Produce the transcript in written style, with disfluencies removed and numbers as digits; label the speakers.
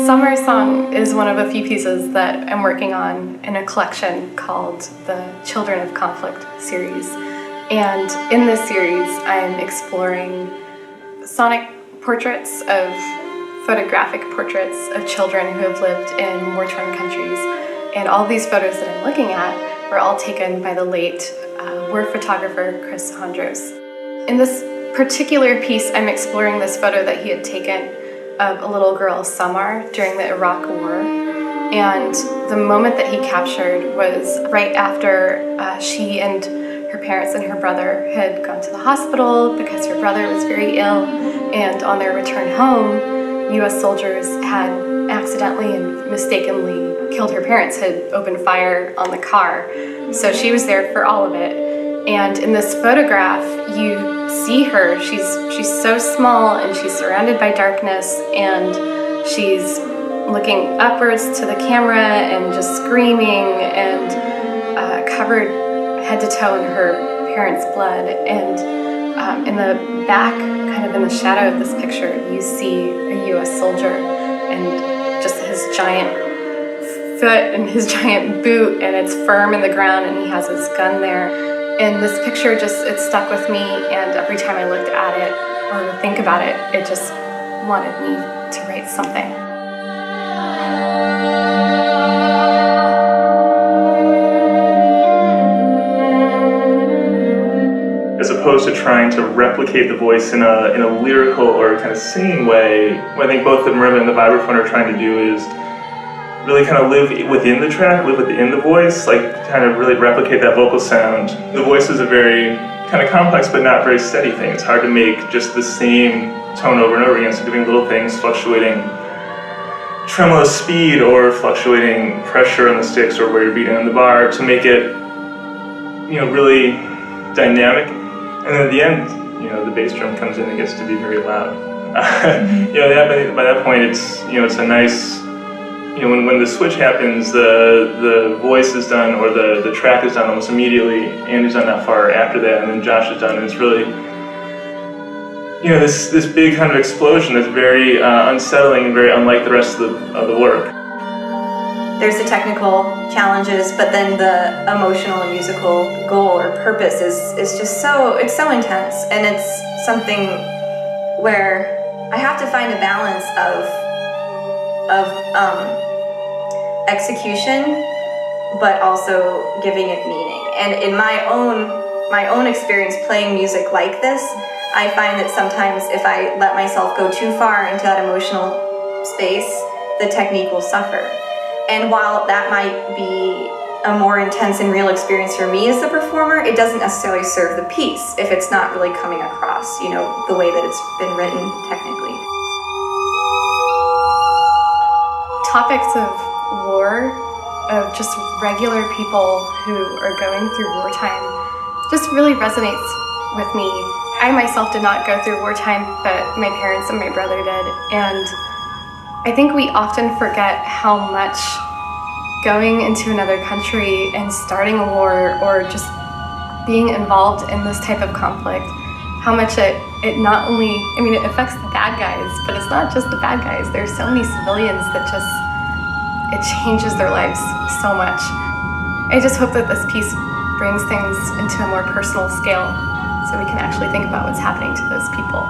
Speaker 1: Samar's song is one of a few pieces that I'm working on in a collection called the Children of Conflict series. And in this series, I'm exploring sonic portraits of photographic portraits of children who have lived in war-torn countries. And all these photos that I'm looking at were all taken by the late war photographer Chris Hondros. In this particular piece, I'm exploring this photo that he had taken of a little girl, Samar, during the Iraq War. And the moment that he captured was right after she and her parents and her brother had gone to the hospital because her brother was very ill. And on their return home, US soldiers had accidentally and mistakenly killed her parents, had opened fire on the car. So she was there for all of it. And in this photograph, you see her. She's so small and she's surrounded by darkness and she's looking upwards to the camera and just screaming and covered head to toe in her parents' blood. And in the back, kind of in the shadow of this picture, you see a US soldier and just his giant foot and his giant boot, and it's firm in the ground and he has his gun there. And this picture it stuck with me, and every time I looked at it or think about it, it just wanted me to write something.
Speaker 2: As opposed to trying to replicate the voice in a lyrical or kind of singing way, what I think both the marimba and the vibraphone are trying to do is really kind of live within the track, live within the voice, like kind of really replicate that vocal sound. The voice is a very kind of complex but not very steady thing. It's hard to make just the same tone over and over again, so doing little things, fluctuating tremolo speed or fluctuating pressure on the sticks or where you're beating on the bar to make it, really dynamic. And then at the end, the bass drum comes in and gets to be very loud. By that point, it's a nice. When the switch happens, the voice is done or the track is done almost immediately. Andie's done not far after that, and then Josh is done, and it's really, this big kind of explosion that's very unsettling and very unlike the rest of the work.
Speaker 3: There's the technical challenges, but then the emotional and musical goal or purpose is just so intense, and it's something where I have to find a balance of execution, but also giving it meaning. And in my own experience playing music like this, I find that sometimes if I let myself go too far into that emotional space, the technique will suffer. And while that might be a more intense and real experience for me as the performer, it doesn't necessarily serve the piece if it's not really coming across, the way that it's been written technically.
Speaker 1: Topics of war, of just regular people who are going through wartime, just really resonates with me. I myself did not go through wartime, but my parents and my brother did. And I think we often forget how much going into another country and starting a war or just being involved in this type of conflict, how much it not only, it affects the bad guys, but it's not just the bad guys. There's so many civilians that it changes their lives so much. I just hope that this piece brings things into a more personal scale so we can actually think about what's happening to those people.